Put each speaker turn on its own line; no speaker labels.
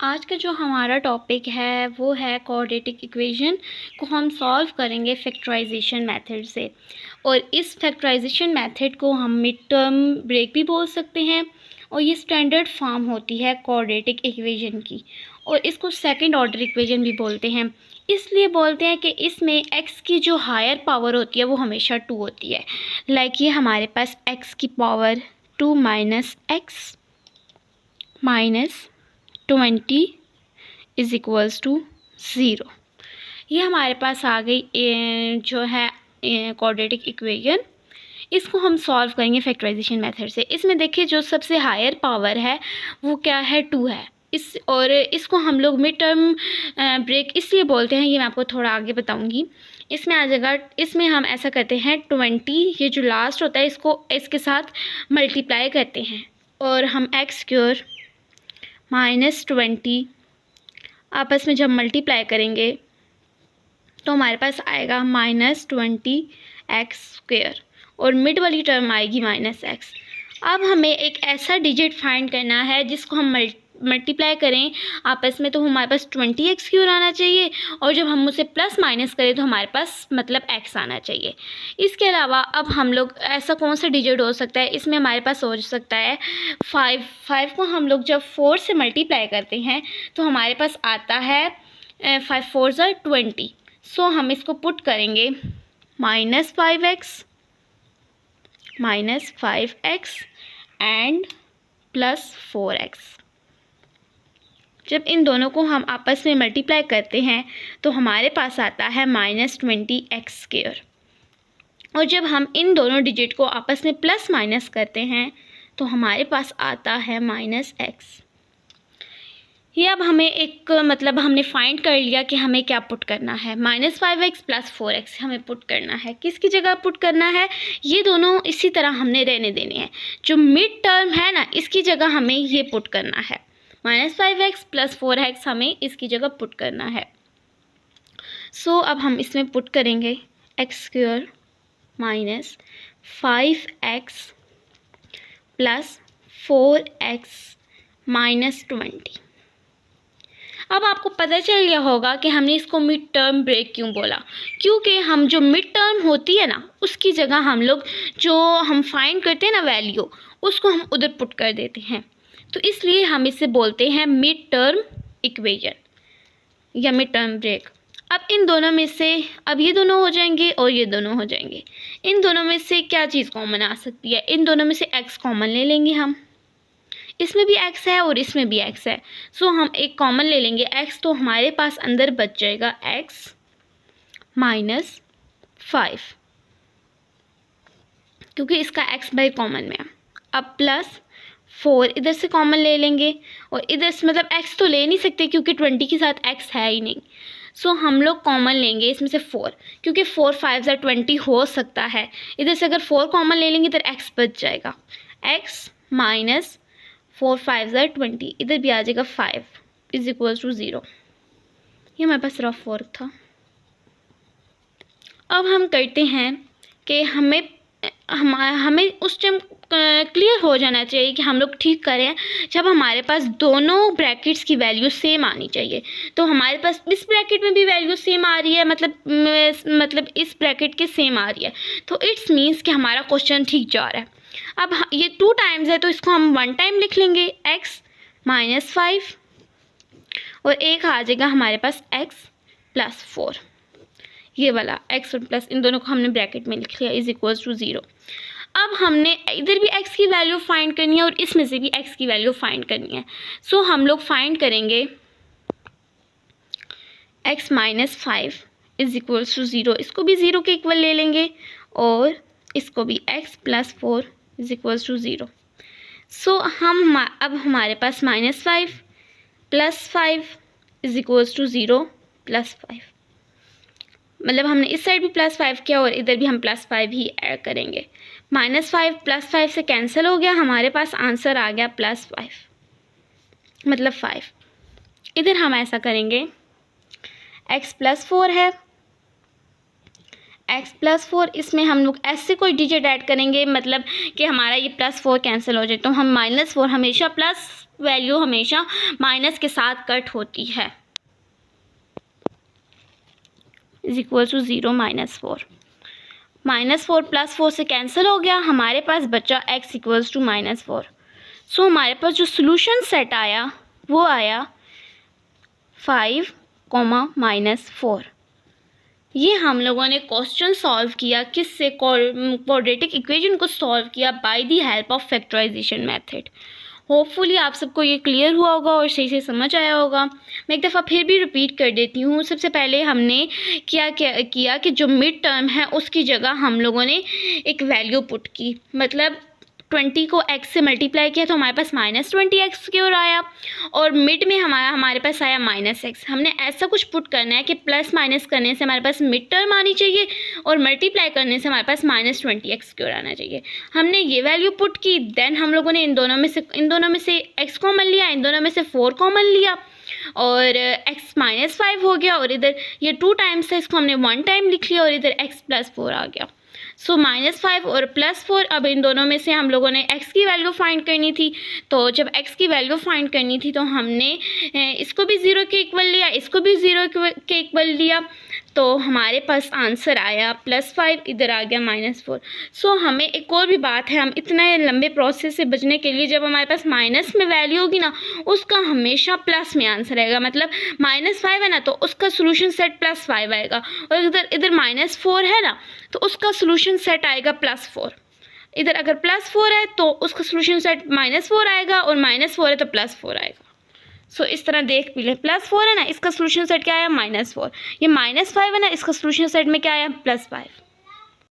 आज का जो हमारा टॉपिक है वो है क्वाड्रेटिक इक्वेशन को हम सॉल्व करेंगे फैक्टराइजेशन मेथड से। और इस फैक्टराइजेशन मेथड को हम मिड टर्म ब्रेक भी बोल सकते हैं और ये स्टैंडर्ड फॉर्म होती है क्वाड्रेटिक इक्वेशन की। और इसको सेकंड ऑर्डर इक्वेशन भी बोलते हैं। इसलिए बोलते हैं कि इसमें x की जो हायर पावर होती है वो हमेशा 2 होती है। लाइक ये हमारे पास x की power 2 minus x minus 20 is equals to 0। ये हमारे पास आ गई जो है क्वाड्रेटिक इक्वेशन। इसको हम सॉल्व करेंगे फैक्टराइजेशन मेथड से। इसमें देखिए जो सबसे हायर पावर है वो क्या है, 2 है। इसको हम लोग मिड टर्म ब्रेक इसलिए बोलते हैं, ये मैं आपको थोड़ा आगे बताऊंगी। इसमें आ जाएगा, इसमें हम ऐसा करते हैं 20 ये जो लास्ट होता है इसको इसके साथ मल्टीप्लाई करते हैं और हम एक्स स्क्वायर माइनस 20 आपस में जब मल्टीप्लाई करेंगे तो हमारे पास आएगा माइनस 20 एक्स स्क्वायर और मिड वाली टर्म आएगी माइनस एक्स। अब हमें एक ऐसा डिजिट फाइंड करना है जिसको हम मल्टीप्लाई करें आपस में तो हमारे पास 20 एक्स क्यूब आना चाहिए और जब हम उसे प्लस माइनस करें तो हमारे पास मतलब एक्स आना चाहिए। इसके अलावा अब हम लोग ऐसा कौन सा डिजिट हो सकता है, इसमें हमारे पास हो सकता है 5 को हम लोग जब 4 से मल्टीप्लाई करते हैं तो हमारे पास आता है 5 4 ज़ा 20। सो हम इसको पुट करेंगे minus 5x and plus 4x। जब इन दोनों को हम आपस में मल्टीप्लाई करते हैं तो हमारे पास आता है माइनस 20 एक्स स्क्वायर। और जब हम इन दोनों डिजिट को आपस में प्लस माइनस करते हैं तो हमारे पास आता है माइनस एक्स। ये अब हमें एक मतलब हमने फाइंड कर लिया कि हमें क्या पुट करना है, माइनस 5x प्लस 4x हमें पुट करना है। किसकी जगह पुट करना है, ये दोनों इसी तरह हमने रहने देने हैं। जो मिड टर्म है ना इसकी जगह हमें ये पुट करना है, माइनस 5x प्लस 4x हमें इसकी जगह पुट करना है। सो अब हम इसमें पुट करेंगे x square minus 5x plus 4x minus 20। अब आपको पता चल गया होगा कि हमने इसको मिड टर्म ब्रेक क्यों बोला, क्योंकि हम जो मिड टर्म होती है ना उसकी जगह हम लोग जो हम फाइंड करते हैं ना वैल्यू उसको हम उधर पुट कर देते हैं। तो इसलिए हम इसे बोलते हैं मिड टर्म इक्वेशन या मिड टर्म ब्रेक। अब इन दोनों में से अब ये दोनों हो जाएंगे और ये दोनों हो जाएंगे। इन दोनों में से क्या चीज़ कॉमन आ सकती है, इन दोनों में से x कॉमन ले लेंगे हम। इसमें भी x है और इसमें भी x है। सो हम एक कॉमन ले लेंगे x, तो हमारे पास अंदर बच जाएगा x माइनस 5 क्योंकि इसका x बाई कॉमन में है। अब प्लस 4 इधर से कॉमन ले लेंगे और इधर से मतलब x तो ले नहीं सकते क्योंकि 20 के साथ x है ही नहीं। सो हम लोग कॉमन लेंगे इसमें से 4 क्योंकि 4 5 ज़ा 20 हो सकता है। इधर से अगर 4 कॉमन ले लेंगे तो x बच जाएगा, x माइनस 4 5 ज़ा 20 इधर भी आ जाएगा 5 इज इक्वल्स टू 0। ये हमारे पास रफ वर्क था। अब हम करते हैं कि हमें उस टाइम क्लियर हो जाना चाहिए कि हम लोग ठीक करें जब हमारे पास दोनों ब्रैकेट्स की वैल्यू सेम आनी चाहिए। तो हमारे पास इस ब्रैकेट में भी वैल्यू सेम आ रही है, मतलब इस ब्रैकेट के सेम आ रही है, तो इट्स मीन्स कि हमारा क्वेश्चन ठीक जा रहा है। अब ये 2 टाइम्स है तो इसको हम 1 टाइम लिख लेंगे x माइनस 5 और एक आ जाएगा हमारे पास x प्लस 4। ये वाला x और प्लस इन दोनों को हमने ब्रैकेट में लिख लिया इज इक्वल्स टू 0। अब हमने इधर भी x की वैल्यू फाइंड करनी है और इसमें से भी x की वैल्यू फाइंड करनी है। सो हम लोग फाइंड करेंगे x minus 5 is equals to 0। इसको भी 0 के इक्वल ले लेंगे और इसको भी x plus 4 is equals to 0। So अब हमारे पास minus 5 plus 5 is equals to 0 plus 5, मतलब हमने इस साइड भी प्लस 5 किया और इधर भी हम प्लस 5 ही ऐड करेंगे। माइनस 5 प्लस 5 से कैंसिल हो गया, हमारे पास आंसर आ गया प्लस 5 मतलब 5। इधर हम ऐसा करेंगे x प्लस 4 है, x प्लस 4 इसमें हम लोग ऐसे कोई डिजिट ऐड करेंगे मतलब कि हमारा ये प्लस 4 कैंसिल हो जाए। तो हम माइनस 4 हमेशा प्लस वैल्यू हमेशा माइनस के साथ कट होती है, इज इक्वल टू 0 -4। -4 + 4 से कैंसिल हो गया, हमारे पास बचा x इक्वल्स टू -4। सो हमारे पास जो सोल्यूशन सेट आया वो आया 5, -4। ये हम लोगों ने क्वेश्चन सॉल्व किया किससे, क्वाड्रेटिक इक्वेशन को सॉल्व किया by the help of factorization method. Hopefully आप सबको ये क्लियर हुआ होगा और सही से समझ आया होगा। मैं एक दफ़ा फिर भी रिपीट कर देती हूँ। सबसे पहले हमने क्या किया कि जो मिड टर्म है उसकी जगह हम लोगों ने एक वैल्यू पुट की, मतलब 20 को x से मल्टीप्लाई किया तो हमारे पास -20x की ओर आया, और मिड में हमारे पास आया -x। हमने ऐसा कुछ पुट करना है कि प्लस माइनस करने से हमारे पास मिड टर्म आनी चाहिए और मल्टीप्लाई करने से हमारे पास -20x की ओर आना चाहिए। हमने ये वैल्यू पुट की, देन हम लोगों ने इन दोनों में से x कॉमन लिया, इन दोनों में से 4 कॉमन लिया और x -5 हो गया, और इधर ये 2 टाइम्स है, इसको हमने 1 टाइम लिख लिया और इधर x + 4 आ गया। सो -5 और +4, अब इन दोनों में से हम लोगों ने x की वैल्यू फाइंड करनी थी। तो जब x की वैल्यू फाइंड करनी थी तो हमने इसको भी 0 के इक्वल लिया, इसको भी 0 के इक्वल लिया, तो हमारे पास आंसर आया +5, इधर आ गया -4। सो हमें एक और भी बात है, हम इतने लंबे प्रोसेस से बचने के लिए जब हमारे पास माइनस में वैल्यू होगी ना उसका हमेशा प्लस में आंसर आएगा। मतलब -5 है ना तो उसका सोल्यूशन सेट +5 आएगा, और इधर -4 है ना तो उसका सोल्यूशन सेट आएगा +4। इधर अगर +4 है तो उसका सोल्यूशन सेट -4 आएगा, और -4 है तो +4 आएगा। सो इस तरह देख भी ले, +4 है ना इसका सोल्यूशन सेट क्या आया -4, ये -5 है ना इसका सोल्यूशन सेट में क्या आया +5।